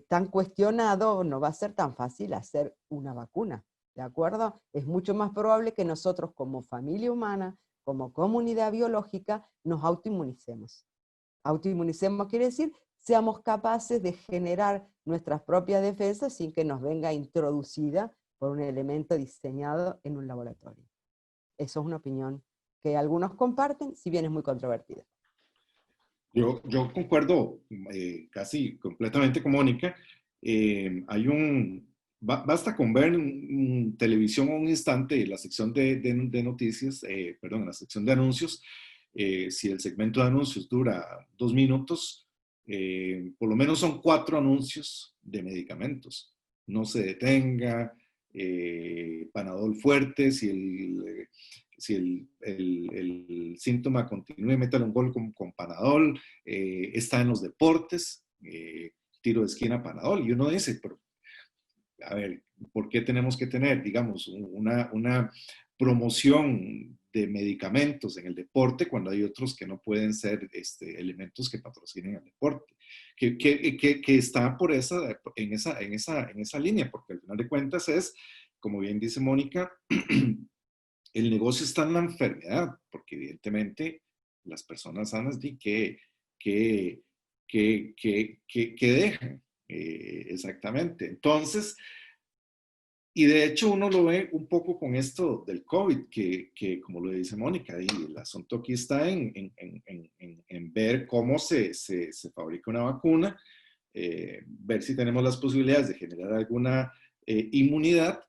tan cuestionado, no va a ser tan fácil hacer una vacuna, ¿de acuerdo? Es mucho más probable que nosotros como familia humana, como comunidad biológica, nos autoinmunicemos. Autoinmunicemos quiere decir seamos capaces de generar nuestras propias defensas sin que nos venga introducida por un elemento diseñado en un laboratorio. Eso es una opinión que algunos comparten, si bien es muy controvertida. Yo concuerdo casi completamente con Mónica. Basta con ver en televisión un instante la sección de noticias, perdón, la sección de anuncios. Si el segmento de anuncios dura 2 minutos, por lo menos son 4 anuncios de medicamentos. No se detenga, Panadol fuerte, si el síntoma continúe, métale un gol con Panadol, está en los deportes, tiro de esquina Panadol, y uno dice, pero a ver, ¿por qué tenemos que tener, digamos, una promoción de medicamentos en el deporte cuando hay otros que no pueden ser elementos que patrocinen el deporte? Que está en esa línea, porque al final de cuentas es, como bien dice Mónica, el negocio está en la enfermedad, porque evidentemente las personas sanas que dejan. Exactamente. Entonces, y de hecho uno lo ve un poco con esto del COVID, que como lo dice Mónica, y el asunto aquí está en ver cómo se fabrica una vacuna, ver si tenemos las posibilidades de generar alguna inmunidad,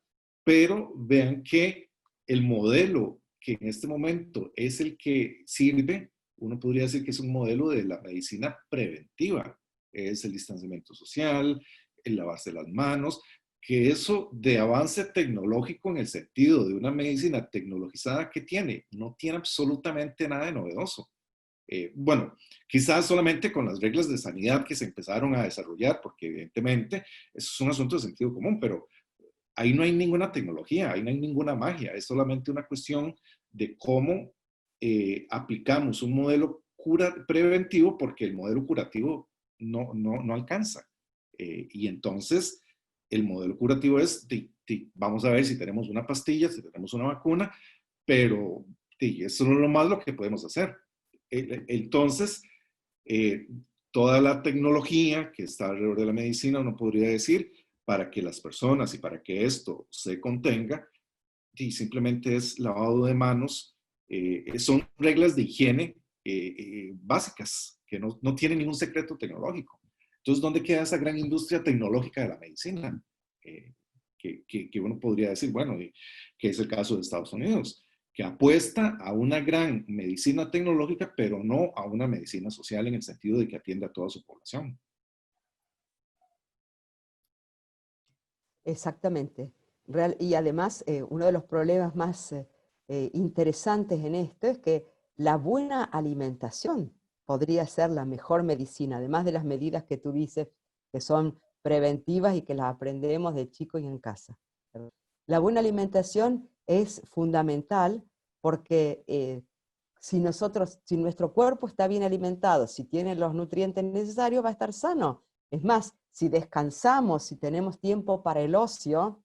pero vean que el modelo que en este momento es el que sirve, uno podría decir que es un modelo de la medicina preventiva, es el distanciamiento social, el lavarse las manos, que eso de avance tecnológico en el sentido de una medicina tecnologizada que tiene, no tiene absolutamente nada de novedoso. Bueno, quizás solamente con las reglas de sanidad que se empezaron a desarrollar, porque evidentemente eso es un asunto de sentido común, pero ahí no hay ninguna tecnología, ahí no hay ninguna magia, es solamente una cuestión de cómo aplicamos un modelo preventivo, porque el modelo curativo no alcanza. Y entonces el modelo curativo es de sí, vamos a ver si tenemos una pastilla, si tenemos una vacuna, pero sí, eso no es lo más lo que podemos hacer. Entonces, eh, toda la tecnología que está alrededor de la medicina, uno podría decir, para que las personas y para que esto se contenga, y simplemente es lavado de manos, son reglas de higiene básicas, que no tienen ningún secreto tecnológico. Entonces, ¿dónde queda esa gran industria tecnológica de la medicina? Que uno podría decir, bueno, que es el caso de Estados Unidos, que apuesta a una gran medicina tecnológica, pero no a una medicina social en el sentido de que atiende a toda su población. Exactamente. Y además, uno de los problemas más interesantes en esto es que la buena alimentación podría ser la mejor medicina, además de las medidas que tú dices que son preventivas y que las aprendemos de chicos y en casa. La buena alimentación es fundamental porque si nuestro cuerpo está bien alimentado, si tiene los nutrientes necesarios, va a estar sano. Es más, si descansamos, si tenemos tiempo para el ocio,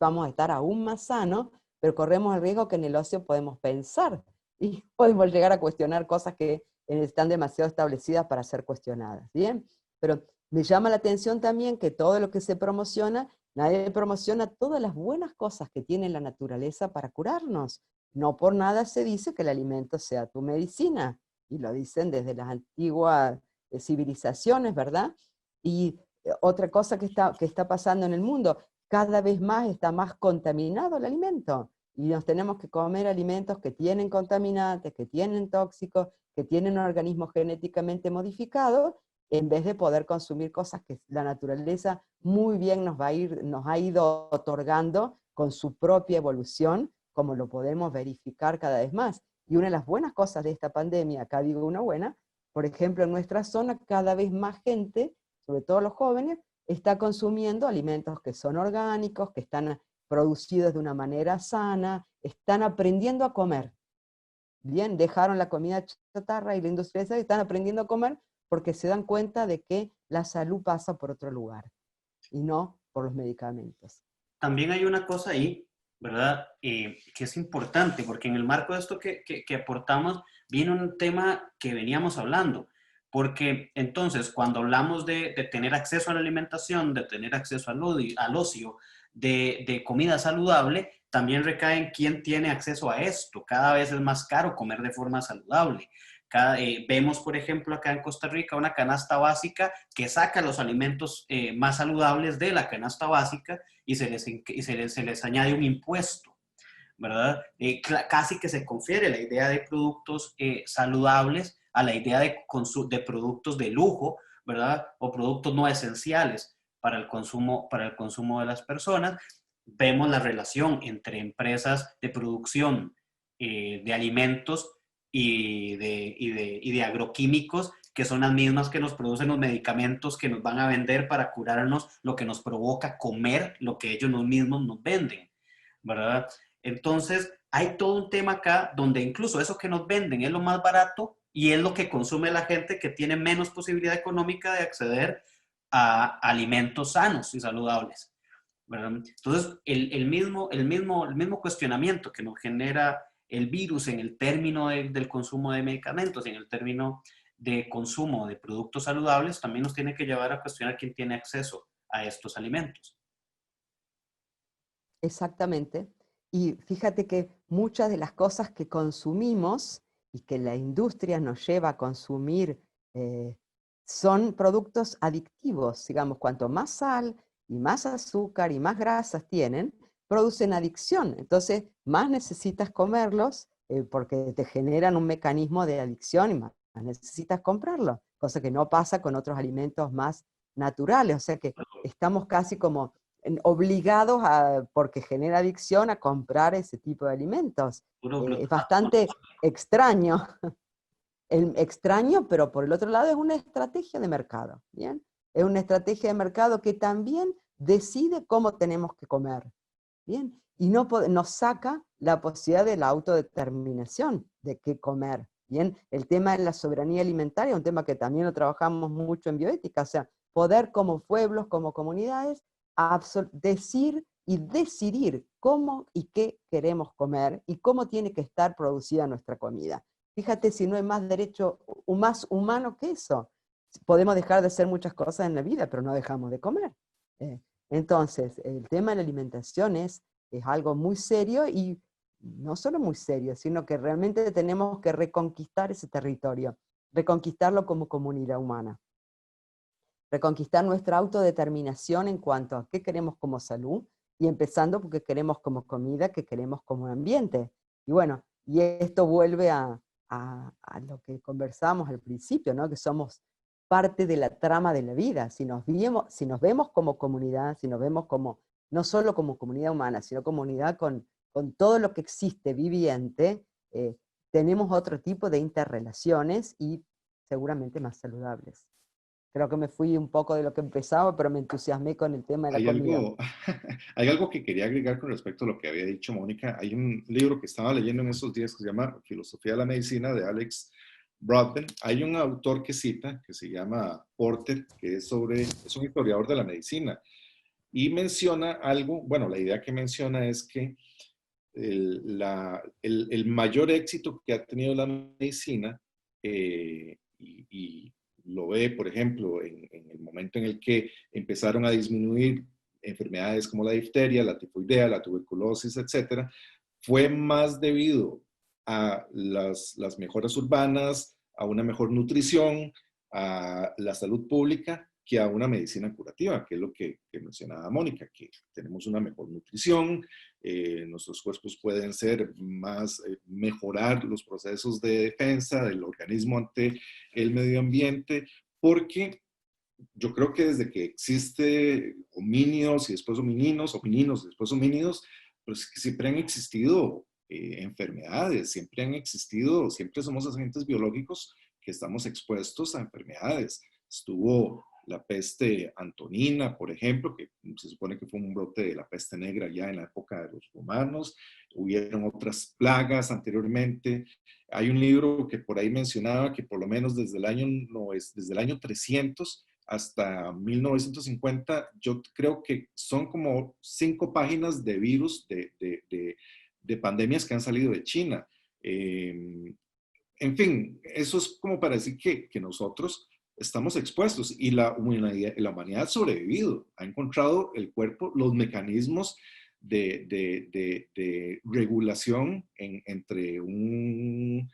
vamos a estar aún más sanos, pero corremos el riesgo que en el ocio podemos pensar y podemos llegar a cuestionar cosas que están demasiado establecidas para ser cuestionadas. ¿Bien? Pero me llama la atención también que todo lo que se promociona, nadie promociona todas las buenas cosas que tiene la naturaleza para curarnos. No por nada se dice que el alimento sea tu medicina, y lo dicen desde las antiguas civilizaciones, ¿verdad? Y otra cosa que está pasando en el mundo, cada vez más está más contaminado el alimento, y nos tenemos que comer alimentos que tienen contaminantes, que tienen tóxicos, que tienen organismos genéticamente modificados, en vez de poder consumir cosas que la naturaleza muy bien nos ha ido otorgando con su propia evolución, como lo podemos verificar cada vez más. Y una de las buenas cosas de esta pandemia, acá digo una buena, por ejemplo, en nuestra zona cada vez más gente, sobre todo los jóvenes, está consumiendo alimentos que son orgánicos, que están producidos de una manera sana, están aprendiendo a comer. Bien, dejaron la comida chatarra y la industrialización, están aprendiendo a comer porque se dan cuenta de que la salud pasa por otro lugar y no por los medicamentos. También hay una cosa ahí, ¿verdad? Que es importante, porque en el marco de esto que aportamos, viene un tema que veníamos hablando, porque entonces cuando hablamos de tener acceso a la alimentación, de tener acceso al ocio, de comida saludable, también recae en quién tiene acceso a esto. Cada vez es más caro comer de forma saludable. Vemos, por ejemplo, acá en Costa Rica una canasta básica que saca los alimentos más saludables de la canasta básica y se les añade un impuesto, ¿verdad? Casi que se confiere la idea de productos saludables a la idea de productos de lujo, ¿verdad? O productos no esenciales para el consumo de las personas. Vemos la relación entre empresas de producción de alimentos y de agroquímicos, que son las mismas que nos producen los medicamentos que nos van a vender para curarnos lo que nos provoca comer, lo que ellos mismos nos venden, ¿verdad? Entonces, hay todo un tema acá donde incluso eso que nos venden es lo más barato y es lo que consume la gente que tiene menos posibilidad económica de acceder a alimentos sanos y saludables, ¿verdad? Entonces, el mismo cuestionamiento que nos genera el virus en el término del consumo de medicamentos y en el término de consumo de productos saludables, también nos tiene que llevar a cuestionar quién tiene acceso a estos alimentos. Exactamente. Y fíjate que muchas de las cosas que consumimos y que la industria nos lleva a consumir son productos adictivos. Digamos, cuanto más sal y más azúcar y más grasas tienen, producen adicción. Entonces, más necesitas comerlos porque te generan un mecanismo de adicción y más necesitas comprarlos, cosa que no pasa con otros alimentos más naturales. O sea que estamos casi como obligados, porque genera adicción, a comprar ese tipo de alimentos. Es bastante extraño. Extraño, pero por el otro lado es una estrategia de mercado. ¿Bien? Es una estrategia de mercado que también decide cómo tenemos que comer. ¿Bien? Y nos saca la posibilidad de la autodeterminación de qué comer. ¿Bien? El tema de la soberanía alimentaria es un tema que también lo trabajamos mucho en bioética, o sea, poder como pueblos, como comunidades, decir y decidir cómo y qué queremos comer y cómo tiene que estar producida nuestra comida. Fíjate si no hay más derecho o más humano que eso. Podemos dejar de hacer muchas cosas en la vida, pero no dejamos de comer. Entonces, el tema de la alimentación es algo muy serio y no solo muy serio, sino que realmente tenemos que reconquistar ese territorio, reconquistarlo como comunidad humana, reconquistar nuestra autodeterminación en cuanto a qué queremos como salud, y empezando porque queremos como comida, que queremos como ambiente. Y bueno, y esto vuelve a lo que conversamos al principio, ¿no? Que somos parte de la trama de la vida. Si nos vemos como comunidad, si nos vemos como, no solo como comunidad humana, sino comunidad con todo lo que existe viviente, tenemos otro tipo de interrelaciones y seguramente más saludables. Creo que me fui un poco de lo que empezaba, pero me entusiasmé con el tema de la Hay comida. algo, hay algo que quería agregar con respecto a lo que había dicho Mónica. Hay un libro que estaba leyendo en esos días que se llama Filosofía de la Medicina, de Alex Broadbent. Hay un autor que cita, que se llama Porter, que es un historiador de la medicina, y menciona algo, bueno, la idea que menciona es que el mayor éxito que ha tenido la medicina, y lo ve, por ejemplo, en el momento en el que empezaron a disminuir enfermedades como la difteria, la tifoidea, la tuberculosis, etcétera, fue más debido a las mejoras urbanas, a una mejor nutrición, a la salud pública, que a una medicina curativa, que es lo que mencionaba Mónica, que tenemos una mejor nutrición, nuestros cuerpos pueden ser más, mejorar los procesos de defensa del organismo ante el medio ambiente, porque yo creo que desde que existe homínidos y después homininos, homininos y después homínidos, pues siempre han existido enfermedades, siempre somos agentes biológicos que estamos expuestos a enfermedades. Estuvo la peste antonina, por ejemplo, que se supone que fue un brote de la peste negra ya en la época de los romanos. Hubieron otras plagas anteriormente. Hay un libro que por ahí mencionaba que por lo menos desde el año 300 hasta 1950, yo creo que son como 5 páginas de virus de pandemias que han salido de China. En fin, eso es como para decir que nosotros estamos expuestos y la humanidad ha sobrevivido, ha encontrado el cuerpo, los mecanismos de regulación entre un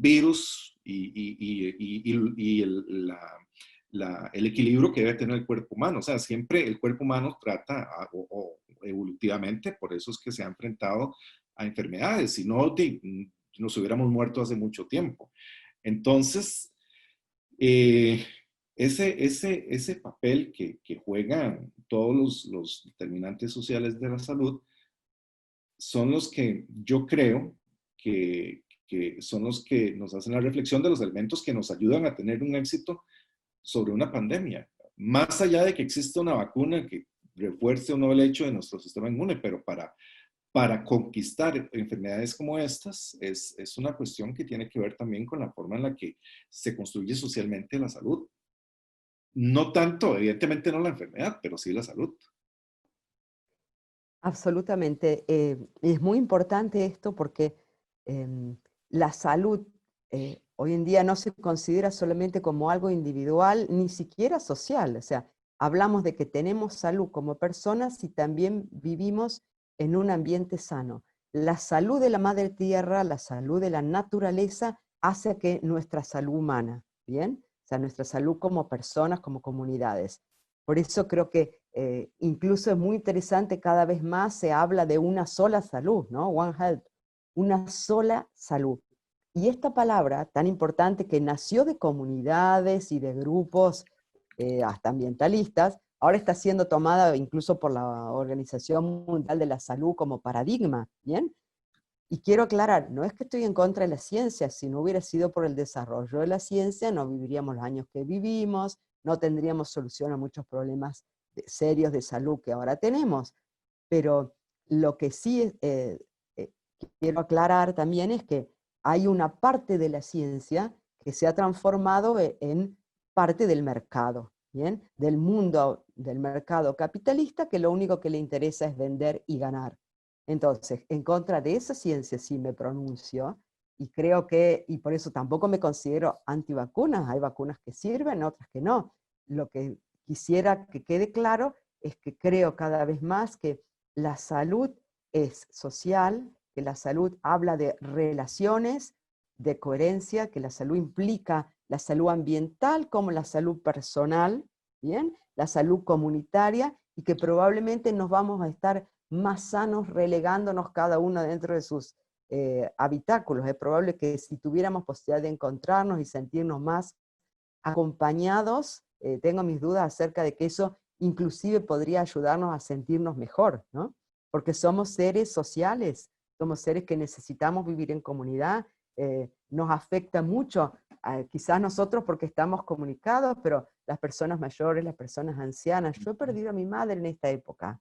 virus y el equilibrio que debe tener el cuerpo humano. O sea, siempre el cuerpo humano trata, o evolutivamente, por eso es que se ha enfrentado a enfermedades, si no nos hubiéramos muerto hace mucho tiempo. Entonces, ese papel que juegan todos los determinantes sociales de la salud son los que yo creo que son los que nos hacen la reflexión de los elementos que nos ayudan a tener un éxito sobre una pandemia. Más allá de que exista una vacuna que refuerce o no el hecho de nuestro sistema inmune, pero para conquistar enfermedades como estas es una cuestión que tiene que ver también con la forma en la que se construye socialmente la salud. No tanto, evidentemente no la enfermedad, pero sí la salud. Absolutamente. Es muy importante esto porque la salud hoy en día no se considera solamente como algo individual, ni siquiera social. O sea, hablamos de que tenemos salud como personas y también vivimos en un ambiente sano. La salud de la madre tierra, la salud de la naturaleza, hace que nuestra salud humana, ¿bien? O sea, nuestra salud como personas, como comunidades. Por eso creo que incluso es muy interesante, cada vez más se habla de una sola salud, ¿no? One Health, una sola salud. Y esta palabra tan importante que nació de comunidades y de grupos hasta ambientalistas, ahora está siendo tomada incluso por la Organización Mundial de la Salud como paradigma, ¿bien? Y quiero aclarar, no es que estoy en contra de la ciencia, si no hubiera sido por el desarrollo de la ciencia, no viviríamos los años que vivimos, no tendríamos solución a muchos problemas serios de salud que ahora tenemos. Pero lo que sí quiero aclarar también es que hay una parte de la ciencia que se ha transformado en parte del mercado, ¿bien? Del mundo del mercado capitalista, que lo único que le interesa es vender y ganar. Entonces, en contra de esa ciencia sí me pronuncio, y creo que, y por eso tampoco me considero antivacunas, hay vacunas que sirven, otras que no. Lo que quisiera que quede claro es que creo cada vez más que la salud es social, que la salud habla de relaciones, de coherencia, que la salud implica la salud ambiental como la salud personal, ¿bien? La salud comunitaria, y que probablemente nos vamos a estar más sanos relegándonos cada uno dentro de sus habitáculos. Es probable que si tuviéramos posibilidad de encontrarnos y sentirnos más acompañados, tengo mis dudas acerca de que eso inclusive podría ayudarnos a sentirnos mejor, ¿no? Porque somos seres sociales, somos seres que necesitamos vivir en comunidad, nos afecta mucho, quizás nosotros porque estamos comunicados, pero las personas mayores, las personas ancianas. Yo he perdido a mi madre en esta época,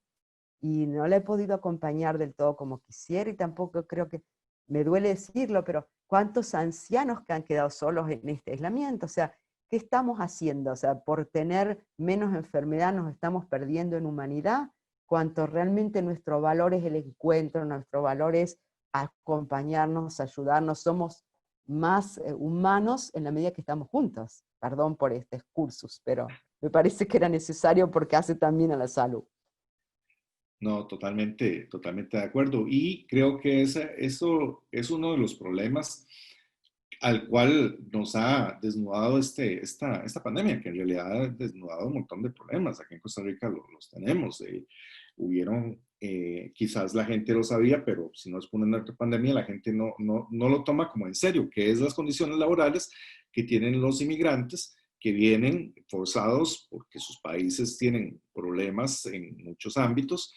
y no la he podido acompañar del todo como quisiera, y tampoco creo que, me duele decirlo, pero ¿cuántos ancianos que han quedado solos en este aislamiento? O sea, ¿qué estamos haciendo? O sea, por tener menos enfermedad nos estamos perdiendo en humanidad, cuanto realmente nuestro valor es el encuentro, nuestro valor es acompañarnos, ayudarnos, somos más humanos en la medida que estamos juntos. Perdón por este excursus, pero me parece que era necesario porque hace también a la salud. No, totalmente, totalmente de acuerdo. Y creo que eso es uno de los problemas al cual nos ha desnudado esta pandemia, que en realidad ha desnudado un montón de problemas. Aquí en Costa Rica los tenemos. Hubieron, quizás la gente lo sabía, pero si no es por una pandemia, la gente no lo toma como en serio, que es las condiciones laborales que tienen los inmigrantes que vienen forzados porque sus países tienen problemas en muchos ámbitos,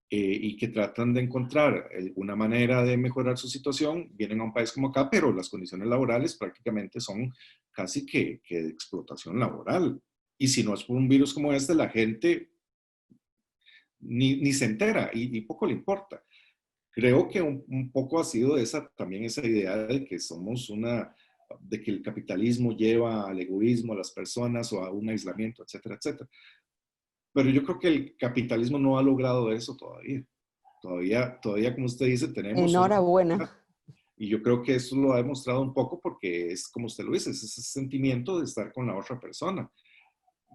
y que tratan de encontrar una manera de mejorar su situación, vienen a un país como acá, pero las condiciones laborales prácticamente son casi que de explotación laboral. Y si no es por un virus como este, la gente ni se entera y poco le importa. Creo que un poco ha sido también esa idea de que de que el capitalismo lleva al egoísmo a las personas o a un aislamiento, etcétera, etcétera. Pero yo creo que el capitalismo no ha logrado eso todavía. Todavía, como usted dice, tenemos una... Enhorabuena. Y yo creo que eso lo ha demostrado un poco porque es, como usted lo dice, es ese sentimiento de estar con la otra persona.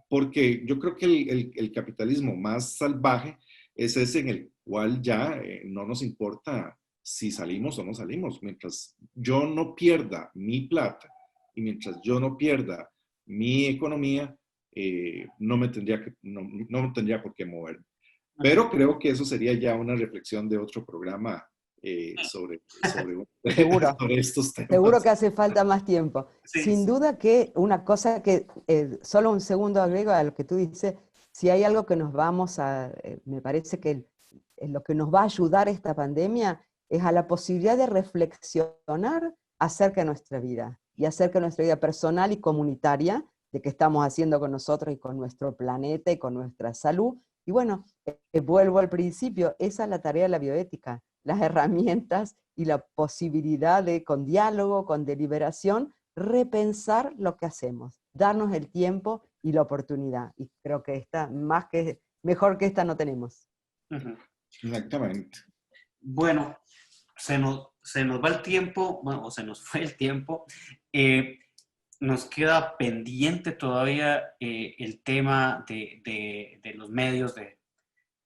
Porque yo creo que el capitalismo más salvaje es ese en el cual ya no nos importa si salimos o no salimos. Mientras yo no pierda mi plata y mientras yo no pierda mi economía, no me tendría por qué moverme. Pero creo que eso sería ya una reflexión de otro programa sobre Seguro. sobre estos temas. Seguro que hace falta más tiempo. Sí, Sin sí. duda que una cosa que, solo un segundo agrego a lo que tú dices, si hay algo que nos vamos a, me parece que lo que nos va a ayudar esta pandemia es a la posibilidad de reflexionar acerca de nuestra vida, y acerca de nuestra vida personal y comunitaria, de qué estamos haciendo con nosotros y con nuestro planeta y con nuestra salud. Y bueno, vuelvo al principio, esa es la tarea de la bioética, las herramientas y la posibilidad de, con diálogo, con deliberación, repensar lo que hacemos, darnos el tiempo y la oportunidad. Y creo que mejor que esta no tenemos. Ujú. Exactamente. Bueno, se nos va el tiempo, bueno, o se nos fue el tiempo. Nos queda pendiente todavía el tema de los medios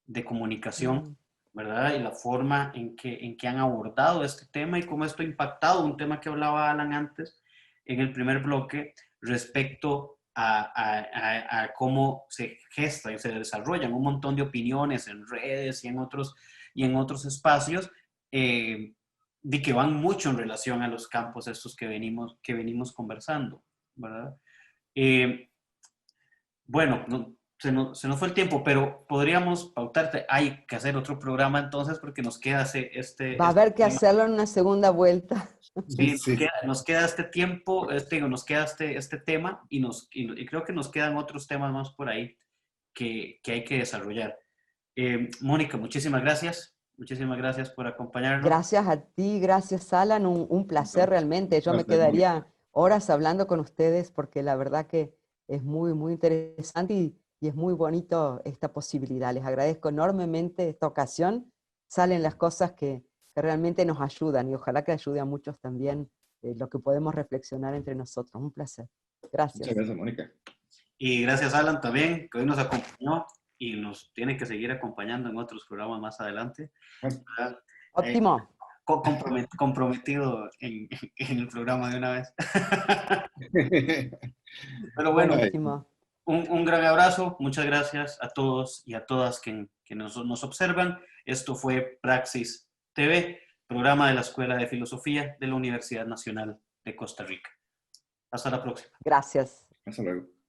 de comunicación, ¿verdad? Y la forma en que han abordado este tema y cómo esto ha impactado, un tema que hablaba Alan antes en el primer bloque, respecto a cómo se gesta y se desarrollan un montón de opiniones en redes y en otros espacios, de que van mucho en relación a los campos estos que venimos conversando, ¿verdad? Bueno, se nos fue el tiempo, pero podríamos pautarte. Hay que hacer otro programa entonces porque nos queda Va a haber que hacerlo en una segunda vuelta. sí, Sí. nos queda este tiempo, nos queda este tema y creo que nos quedan otros temas más por ahí que hay que desarrollar. Mónica, muchísimas gracias. Muchísimas gracias por acompañarnos. Gracias a ti, gracias Alan, un placer realmente. Yo me Placer, Mónica. quedaría horas hablando con ustedes porque la verdad que es muy, muy interesante y es muy bonito esta posibilidad. Les agradezco enormemente esta ocasión. Salen las cosas que realmente nos ayudan y ojalá que ayude a muchos también lo que podemos reflexionar entre nosotros. Un placer. Gracias. Muchas gracias, Mónica. Y gracias, Alan, también, que hoy nos acompañó y nos tiene que seguir acompañando en otros programas más adelante. ¿Verdad? Óptimo. Comprometido en el programa de una vez. Pero bueno, Buenísimo. un gran abrazo. Muchas gracias a todos y a todas que nos observan. Esto fue Praxis TV, programa de la Escuela de Filosofía de la Universidad Nacional de Costa Rica. Hasta la próxima. Gracias. Hasta luego.